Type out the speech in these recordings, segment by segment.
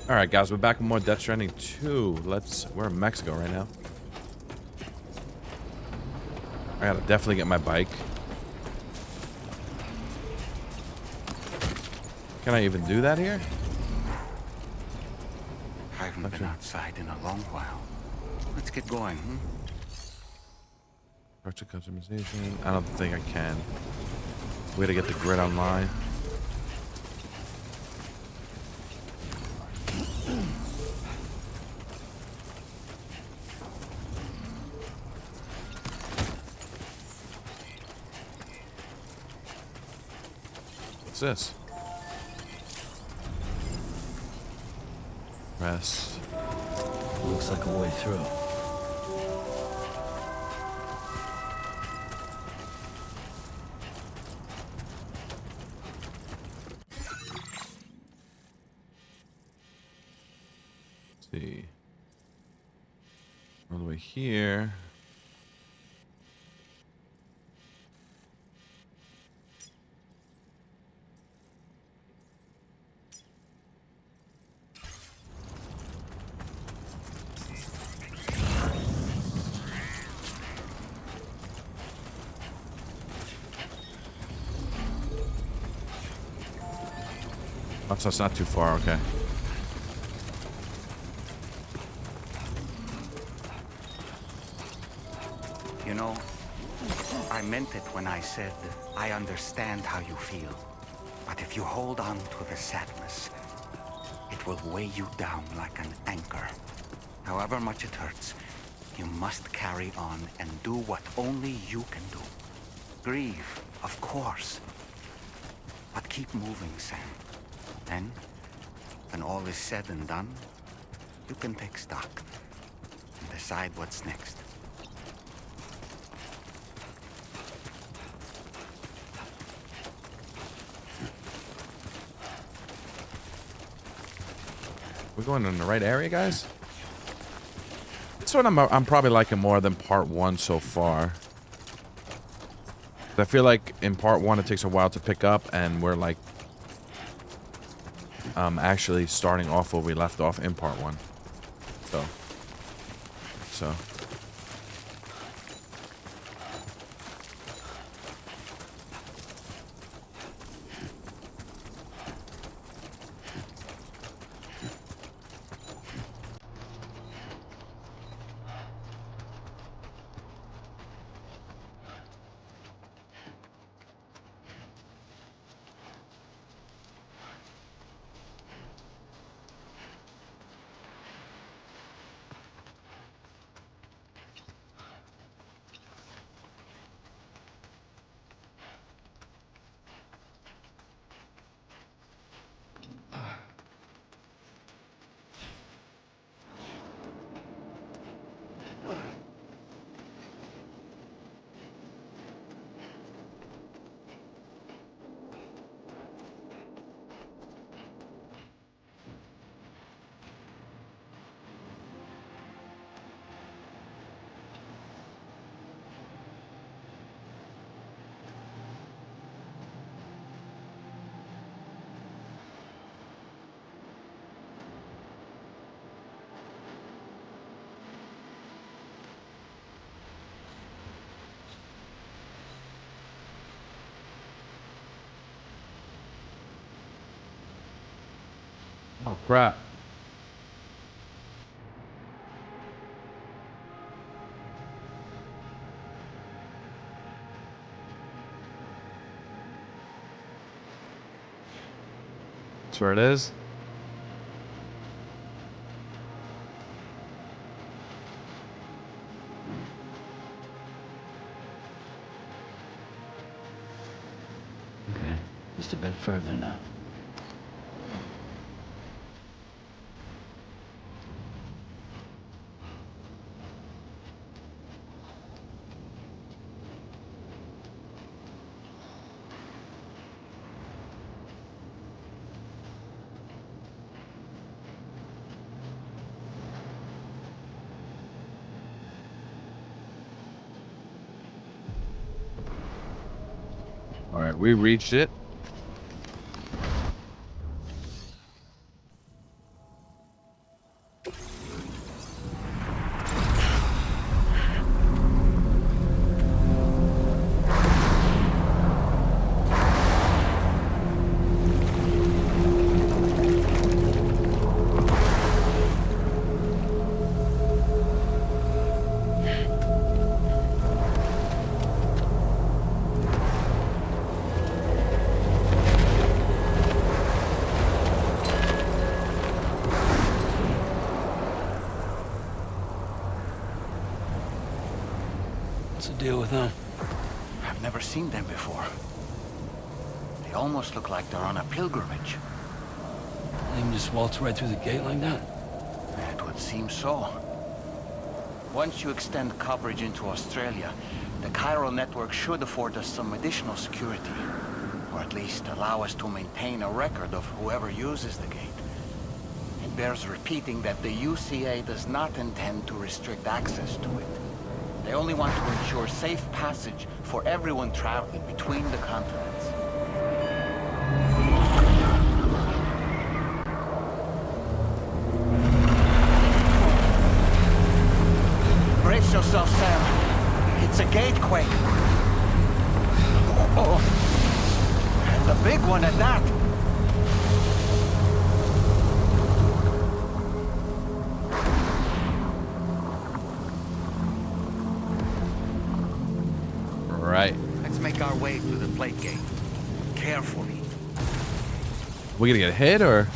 All right, guys, we're back with more Death Stranding 2. We're in Mexico right now. I gotta definitely get my bike. Can I even do that here? I haven't been outside in a long while. Let's get going, Structure customization. I don't think I can. We gotta get the grid online. What's this? Rest. Looks like a way through. Let's see. All the way here. Oh, so it's not too far, okay. You know, I meant it when I said I understand how you feel. But if you hold on to the sadness, it will weigh you down like an anchor. However much it hurts, you must carry on and do what only you can do. Grieve, of course. But keep moving, Sam. Then, when all is said and done, you can take stock and decide what's next. We're going in the right area, guys? This one I'm probably liking more than part 1 so far. I feel like in part 1 it takes a while to pick up, and we're like actually starting off where we left off in part 1. So. Oh, crap. That's where it is. Okay, just a bit further now. All right, we reached it. What's the deal with them? I've never seen them before. They almost look like they're on a pilgrimage. They can just waltz right through the gate like that? It would seem so. Once you extend coverage into Australia, the Chiral network should afford us some additional security. Or at least allow us to maintain a record of whoever uses the gate. It bears repeating that the UCA does not intend to restrict access to it. They only want to ensure safe passage for everyone traveling between the continents. Brace yourself, Sam. It's a gatequake. Oh. And a big one at that. Right. Let's make our way through the plate gate. Carefully. We gonna get hit or?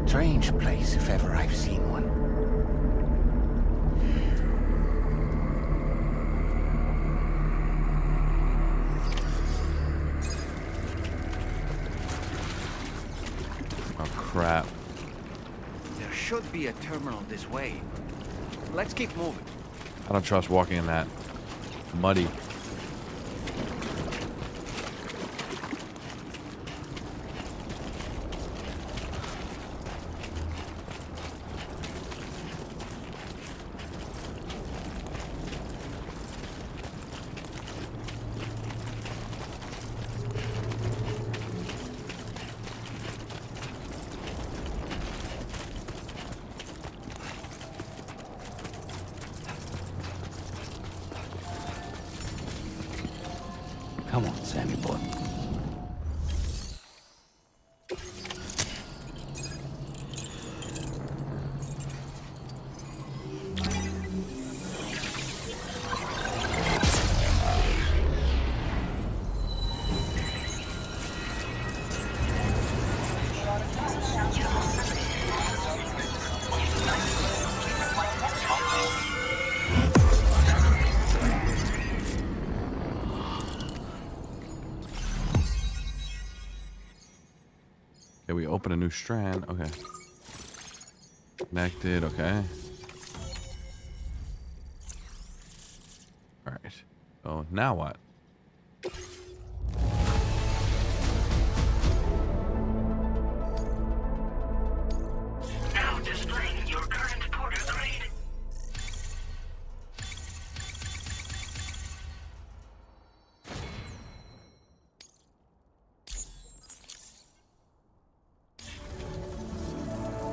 Strange place, if ever I've seen one. Oh, crap. There should be a terminal this way. Let's keep moving. I don't trust walking in that muddy. Come on, Sammy boy. Okay, we open a new strand. Okay. Connected, okay. Alright. So now what? Now displaying your current porter grade.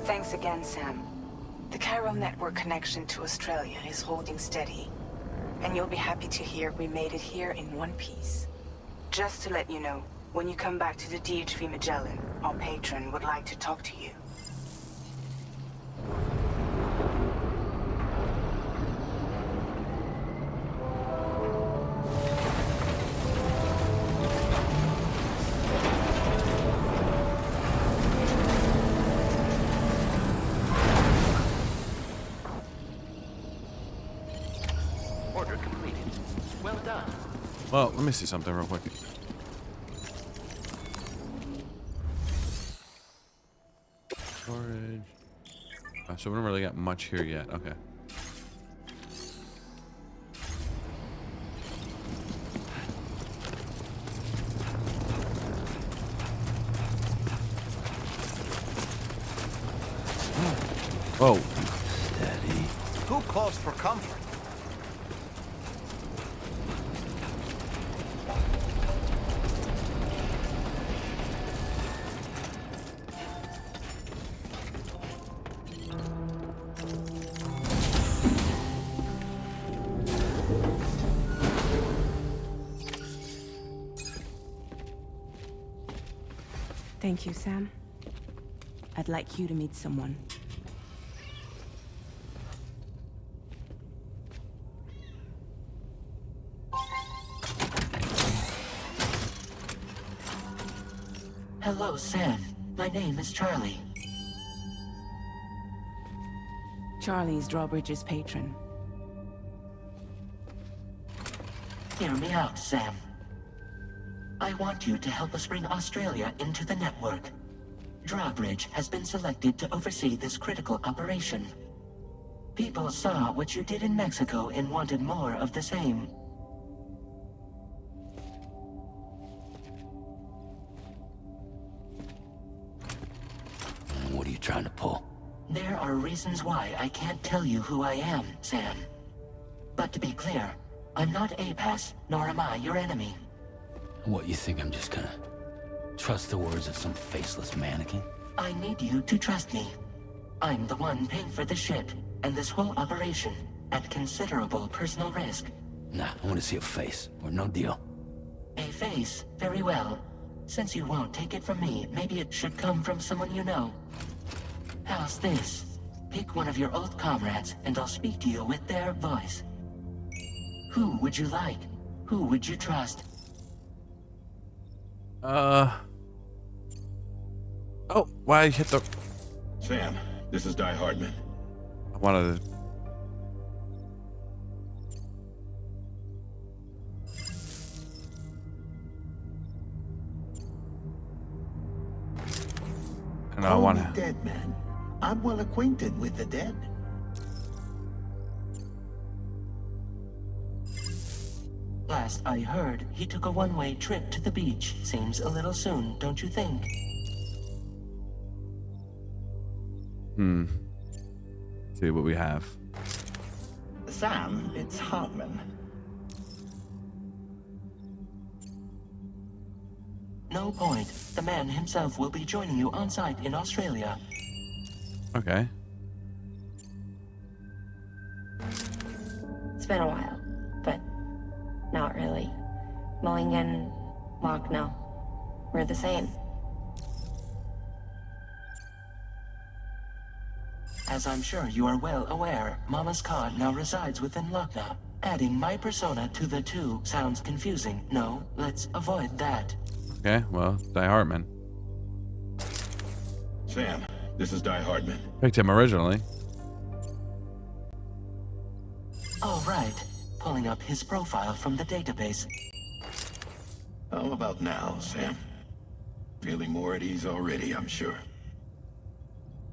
Thanks again, Sam. The chiral network connection to Australia is holding steady. And you'll be happy to hear we made it here in one piece. Just to let you know, when you come back to the DHV Magellan, our patron would like to talk to you. Order completed. Well done. Well, let me see something real quick. Storage. So we don't really got much here yet. Okay. Whoa. Steady. Who calls for comfort? Thank you, Sam. I'd like you to meet someone. Hello, Sam. My name is Charlie. Charlie's Drawbridge's patron. Hear me out, Sam. I want you to help us bring Australia into the network. Drawbridge has been selected to oversee this critical operation. People saw what you did in Mexico and wanted more of the same. What are you trying to pull? There are reasons why I can't tell you who I am, Sam. But to be clear, I'm not APAS, nor am I your enemy. What, you think I'm just gonna trust the words of some faceless mannequin? I need you to trust me. I'm the one paying for the ship and this whole operation at considerable personal risk. Nah, I want to see a face, or no deal. A face? Very well. Since you won't take it from me, maybe it should come from someone you know. How's this? Pick one of your old comrades, and I'll speak to you with their voice. Who would you like? Who would you trust? Oh, why hit the... Sam, this is Di Hardman. I wanted to... And I want to... Dead man. I'm well acquainted with the dead. Last I heard, he took a one-way trip to the beach. Seems a little soon, don't you think? See what we have. Sam, it's Hartman. No point. The man himself will be joining you on site in Australia. Okay. It's been a while, but not really. Mulligan, Lochno, we're the same. As I'm sure you are well aware, Mama's Cod now resides within Lochna. Adding my persona to the two sounds confusing. No, let's avoid that. Okay, well, Di Hartman. Sam, this is Di Hardman. Picked him originally. All right. Pulling up his profile from the database. How about now, Sam? Feeling more at ease already, I'm sure.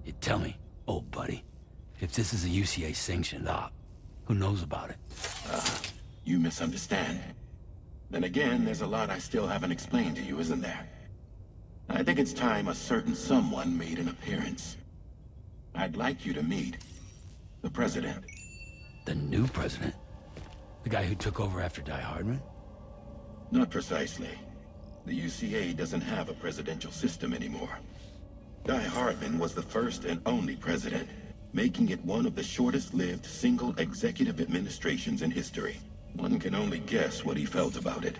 You tell me, old buddy, if this is a UCA-sanctioned op, who knows about it? You misunderstand. Then again, there's a lot I still haven't explained to you, isn't there? I think it's time a certain someone made an appearance. I'd like you to meet the President. The new president? The guy who took over after Die Hardman? Not precisely. The UCA doesn't have a presidential system anymore. Die Hardman was the first and only president, making it one of the shortest-lived single executive administrations in history. One can only guess what he felt about it.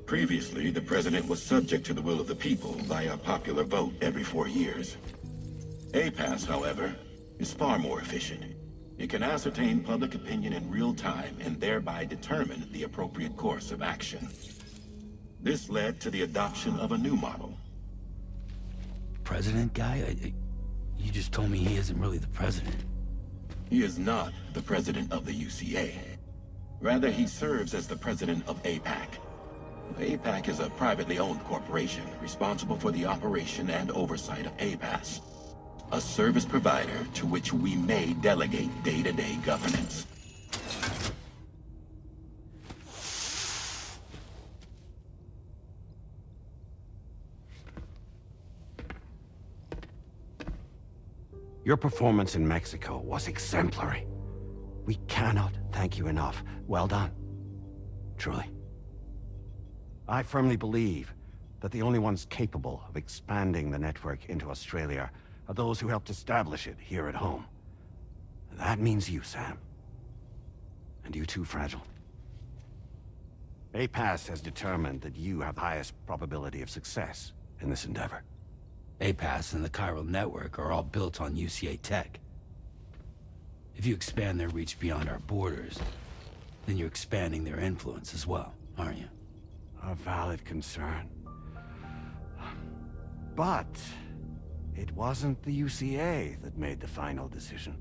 Previously, the president was subject to the will of the people via a popular vote every 4 years. APAS, however, is far more efficient. It can ascertain public opinion in real time and thereby determine the appropriate course of action. This led to the adoption of a new model. President guy? You just told me he isn't really the president. He is not the president of the UCA. Rather, he serves as the president of APAC. APAC is a privately owned corporation responsible for the operation and oversight of APAS, a service provider to which we may delegate day-to-day governance. Your performance in Mexico was exemplary. We cannot thank you enough. Well done. Truly. I firmly believe that the only ones capable of expanding the network into Australia are those who helped establish it here at home. That means you, Sam. And you too, Fragile. APAS has determined that you have the highest probability of success in this endeavor. APAS and the chiral network are all built on UCA tech. If you expand their reach beyond our borders, then you're expanding their influence as well, aren't you? A valid concern. But it wasn't the UCA that made the final decision.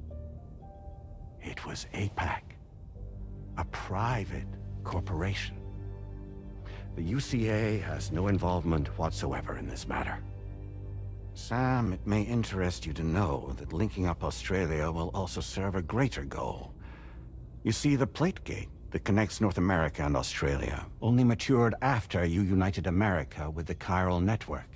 It was APAC, a private corporation. The UCA has no involvement whatsoever in this matter. Sam, it may interest you to know that linking up Australia will also serve a greater goal. You see, the plate gate that connects North America and Australia only matured after you united America with the chiral network.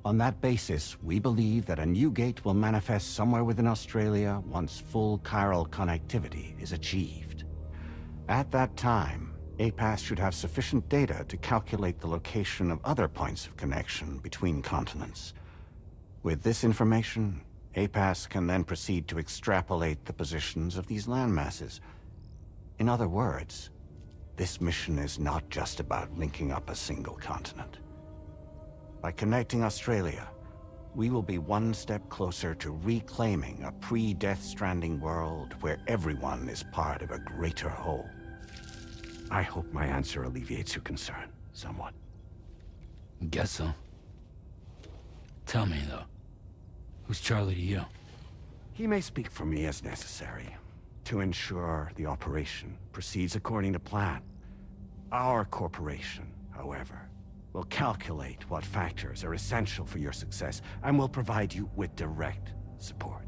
On that basis, we believe that a new gate will manifest somewhere within Australia once full chiral connectivity is achieved. At that time, APAS should have sufficient data to calculate the location of other points of connection between continents. With this information, APAS can then proceed to extrapolate the positions of these landmasses. In other words, this mission is not just about linking up a single continent. By connecting Australia, we will be one step closer to reclaiming a pre-Death Stranding world where everyone is part of a greater whole. I hope my answer alleviates your concern somewhat. Guess so. Tell me, though, who's Charlie to you? He may speak for me as necessary to ensure the operation proceeds according to plan. Our corporation, however, will calculate what factors are essential for your success and will provide you with direct support.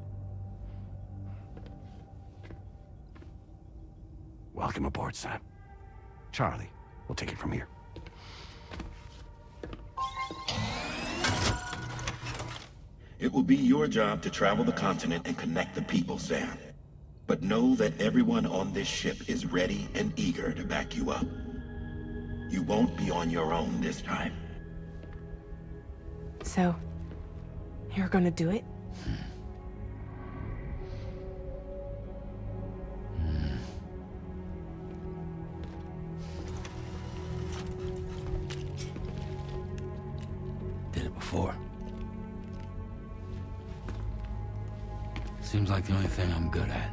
Welcome aboard, Sam. Charlie, we'll take it from here. It will be your job to travel the continent and connect the people, Sam. But know that everyone on this ship is ready and eager to back you up. You won't be on your own this time. So, you're gonna do it? Did it before. Seems like the only thing I'm good at.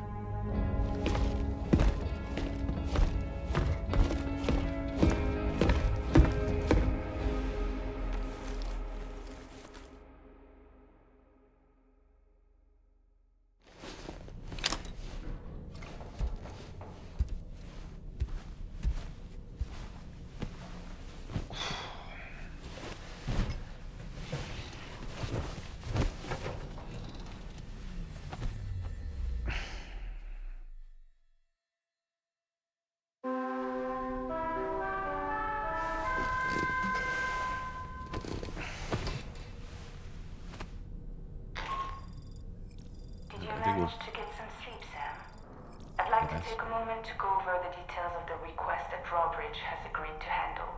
to go over the details of the request that Drawbridge has agreed to handle.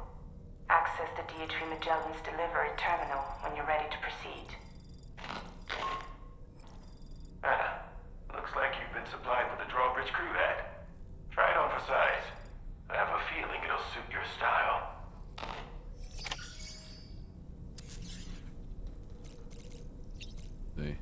Access the DHV Magellan's delivery terminal when you're ready to proceed. Looks like you've been supplied with the Drawbridge crew hat. Try it on for size. I have a feeling it'll suit your style. See.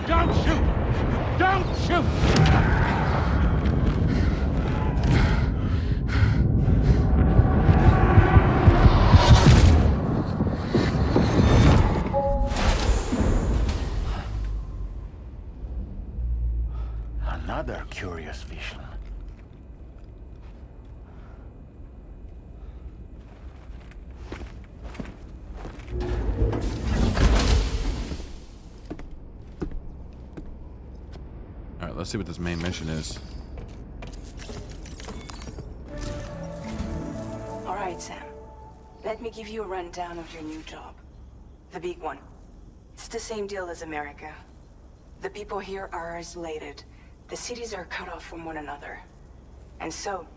Don't shoot! Don't shoot! Another curious vision. Alright, let's see what this main mission is. Alright, Sam. Let me give you a rundown of your new job. The big one. It's the same deal as America. The people here are isolated. The cities are cut off from one another. And so,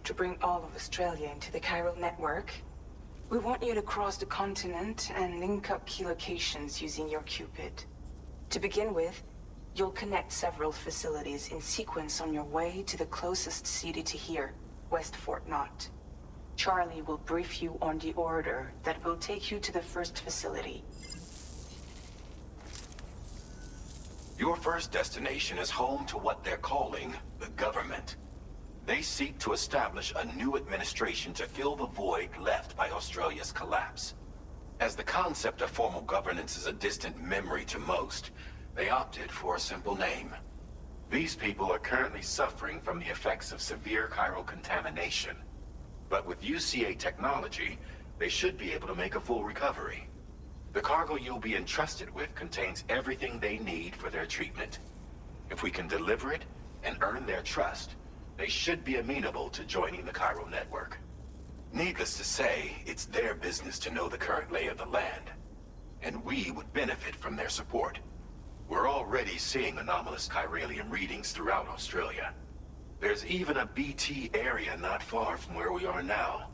to bring all of Australia into the chiral network, we want you to cross the continent and link up key locations using your Cupid. To begin with, you'll connect several facilities in sequence on your way to the closest city to here, West Fort Knott. Charlie will brief you on the order that will take you to the first facility. Your first destination is home to what they're calling the government. They seek to establish a new administration to fill the void left by Australia's collapse. As the concept of formal governance is a distant memory to most, they opted for a simple name. These people are currently suffering from the effects of severe chiral contamination. But with UCA technology, they should be able to make a full recovery. The cargo you'll be entrusted with contains everything they need for their treatment. If we can deliver it and earn their trust, they should be amenable to joining the chiral network. Needless to say, it's their business to know the current lay of the land, and we would benefit from their support. We're already seeing anomalous chiralium readings throughout Australia. There's even a BT area not far from where we are now.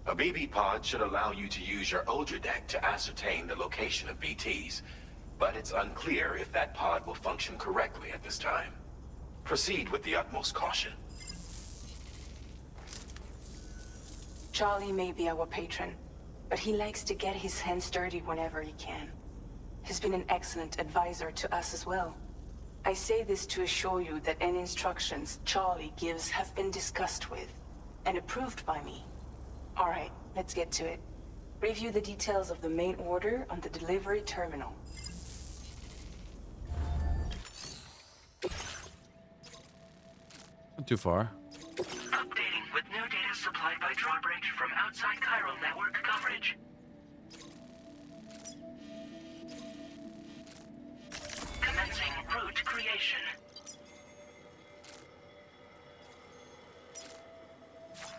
A BB pod should allow you to use your Ultra deck to ascertain the location of BTs, but it's unclear if that pod will function correctly at this time. Proceed with the utmost caution. Charlie may be our patron, but he likes to get his hands dirty whenever he can. He's been an excellent advisor to us as well. I say this to assure you that any instructions Charlie gives have been discussed with and approved by me. All right, let's get to it. Review the details of the main order on the delivery terminal. Not too far. Updating with new data supplied by Drawbridge from outside chiral network coverage. Commencing route creation.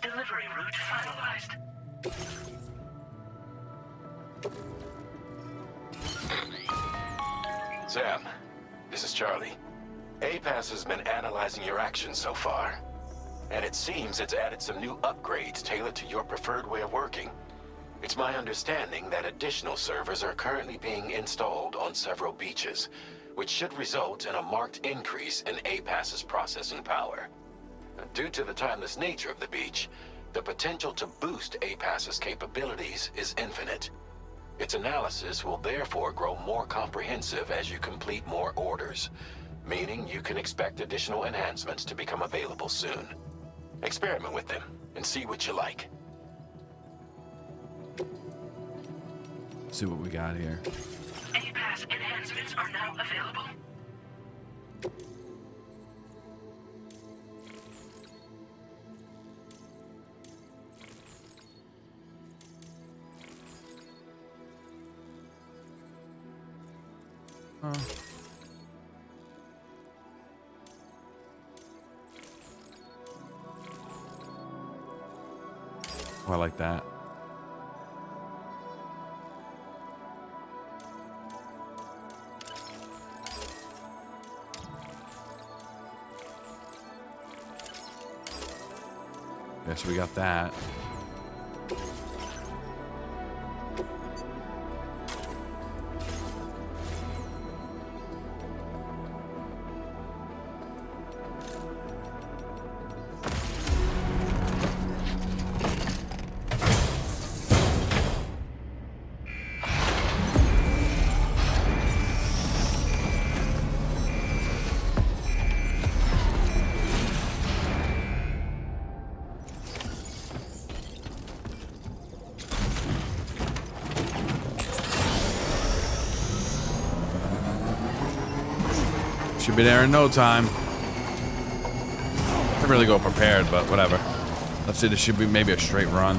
Delivery route finalized. Sam, this is Charlie. APAS has been analyzing your actions so far, and it seems it's added some new upgrades tailored to your preferred way of working. It's my understanding that additional servers are currently being installed on several beaches, which should result in a marked increase in APAS's processing power. Due to the timeless nature of the beach, the potential to boost APAS's capabilities is infinite. Its analysis will therefore grow more comprehensive as you complete more orders, meaning you can expect additional enhancements to become available soon. Experiment with them and see what you like. See what we got here. APAS enhancements are now available. Oh, I like that. Yeah, so we got that. Should be there in no time. Didn't really go prepared, but whatever. Let's say this should be maybe a straight run.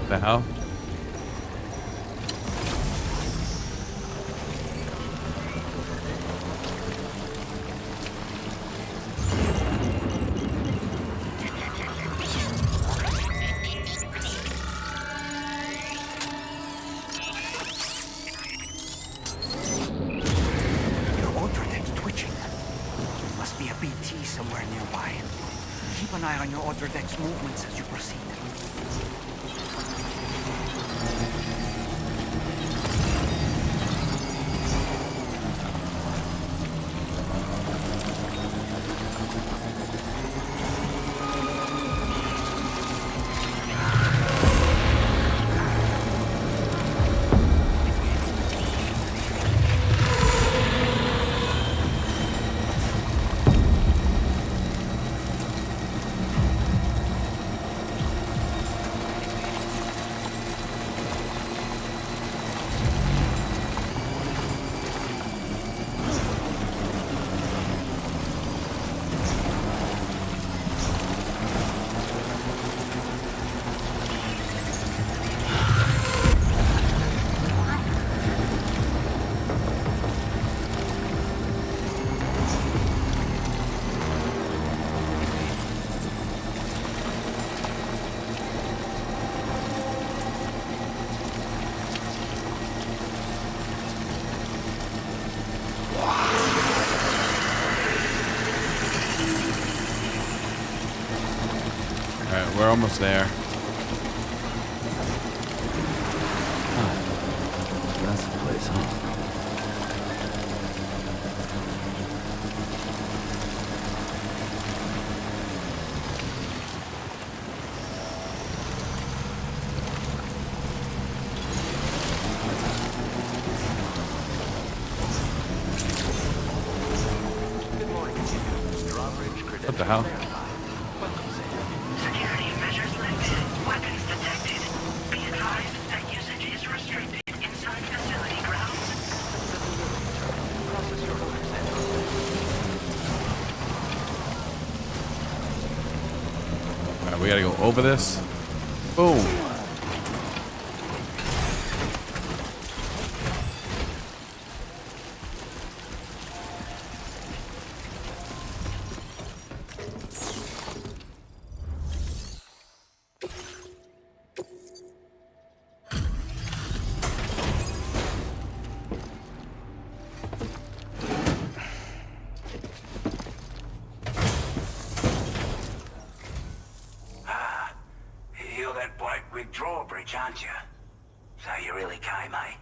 The hell? Your ultradeck's twitching. Must be a BT somewhere nearby. Keep an eye on your ultradeck's movements as you proceed. We're almost there. That's the place, huh? What the hell? Security measures lifted. Weapons detected. Be advised that usage is restricted inside facility grounds. Process your orders. Alright, we gotta go over this. Boom. Aren't you? So you really came, eh?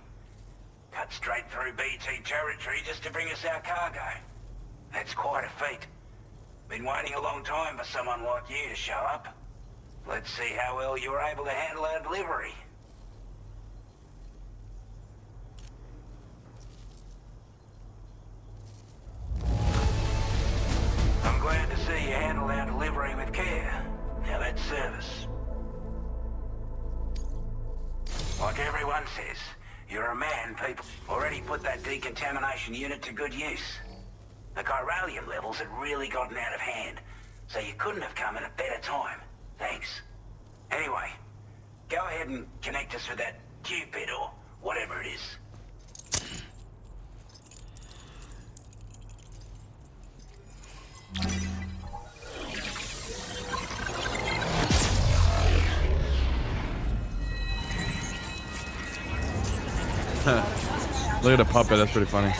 Cut straight through BT territory just to bring us our cargo. That's quite a feat. Been waiting a long time for someone like you to show up. Let's see how well you were able to handle our delivery. I'm glad to see you handled our delivery with everyone says. You're a man, people. Already put that decontamination unit to good use. The chiralium levels had really gotten out of hand, so you couldn't have come at a better time. Thanks. Anyway, go ahead and connect us with that Cupid or whatever it is. Look at the puppet, that's pretty funny.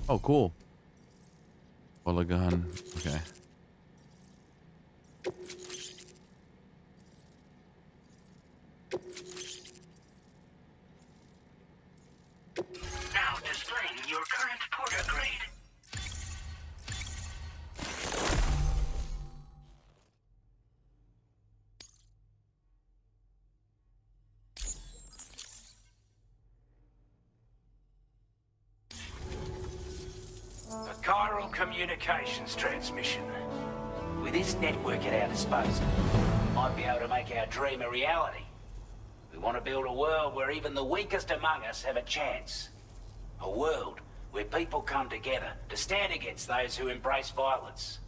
Oh, cool. Well, a gun. Okay. Now displaying your current porter grade. A chiral communications transmission. With this network at our disposal, we might be able to make our dream a reality. We want to build a world where even the weakest among us have a chance. A world where people come together to stand against those who embrace violence.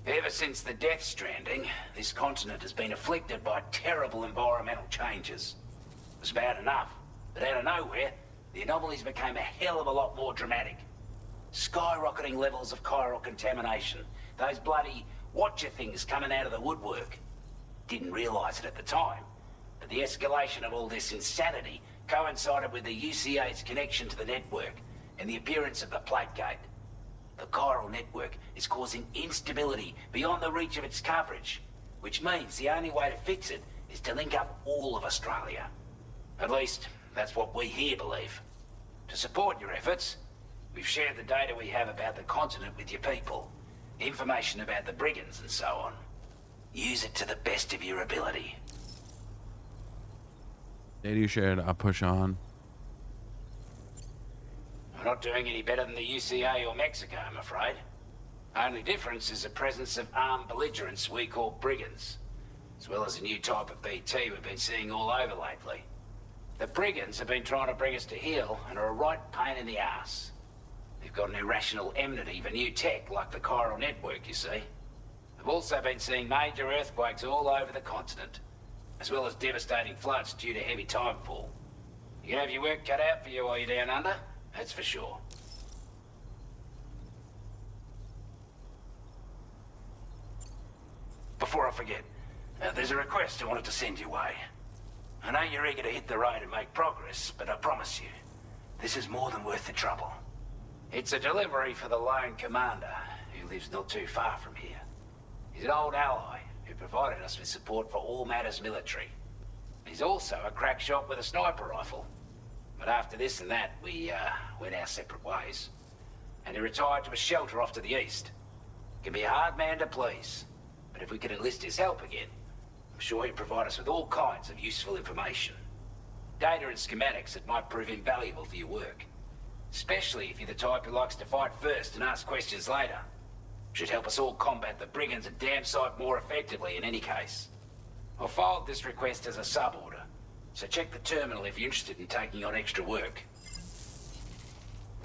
Ever since the Death Stranding, this continent has been afflicted by terrible environmental changes. It was bad enough, but out of nowhere, the anomalies became a hell of a lot more dramatic. Skyrocketing levels of chiral contamination. Those bloody watcher things coming out of the woodwork. Didn't realize it at the time, but the escalation of all this insanity coincided with the UCA's connection to the network and the appearance of the Plague Gate. The chiral network is causing instability beyond the reach of its coverage, which means the only way to fix it is to link up all of Australia. At least, that's what we here believe. To support your efforts, we've shared the data we have about the continent with your people. Information about the brigands and so on. Use it to the best of your ability. Data you shared, I'll push on. We're not doing any better than the UCA or Mexico, I'm afraid. Only difference is the presence of armed belligerents we call brigands, as well as a new type of BT we've been seeing all over lately. The brigands have been trying to bring us to heel and are a right pain in the ass. They've got an irrational enmity for new tech like the chiral network, you see. We've also been seeing major earthquakes all over the continent, as well as devastating floods due to heavy timefall. You can have your work cut out for you while you're down under, that's for sure. Before I forget, there's a request I wanted to send your way. I know you're eager to hit the road and make progress, but I promise you, this is more than worth the trouble. It's a delivery for the lone commander, who lives not too far from here. He's an old ally who provided us with support for all matters military. He's also a crack shot with a sniper rifle. But after this and that, we went our separate ways. And he retired to a shelter off to the east. Can be a hard man to please, but if we can enlist his help again, I'm sure he'll provide us with all kinds of useful information. Data and schematics that might prove invaluable for your work. Especially if you're the type who likes to fight first and ask questions later. Should help us all combat the brigands a damn sight more effectively in any case. I'll filed this request as a sub-order, so check the terminal if you're interested in taking on extra work.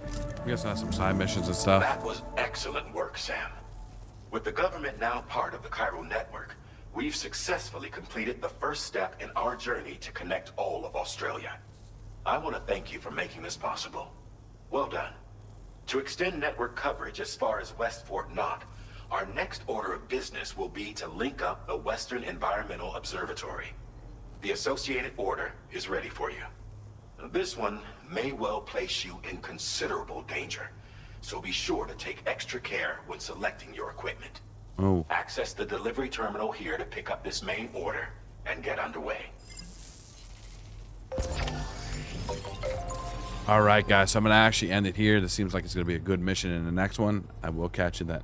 I guess that's some side missions and stuff. That was excellent work, Sam. With the government now part of the chiral network, we've successfully completed the first step in our journey to connect all of Australia. I want to thank you for making this possible. Well done. To extend network coverage as far as West Fort Knott, our next order of business will be to link up the Western Environmental Observatory. The associated order is ready for you. This one may well place you in considerable danger, so be sure to take extra care when selecting your equipment. Oh. Access the delivery terminal here to pick up this main order and get underway. All right, guys. So I'm going to actually end it here. This seems like it's going to be a good mission in the next one. I will catch you then.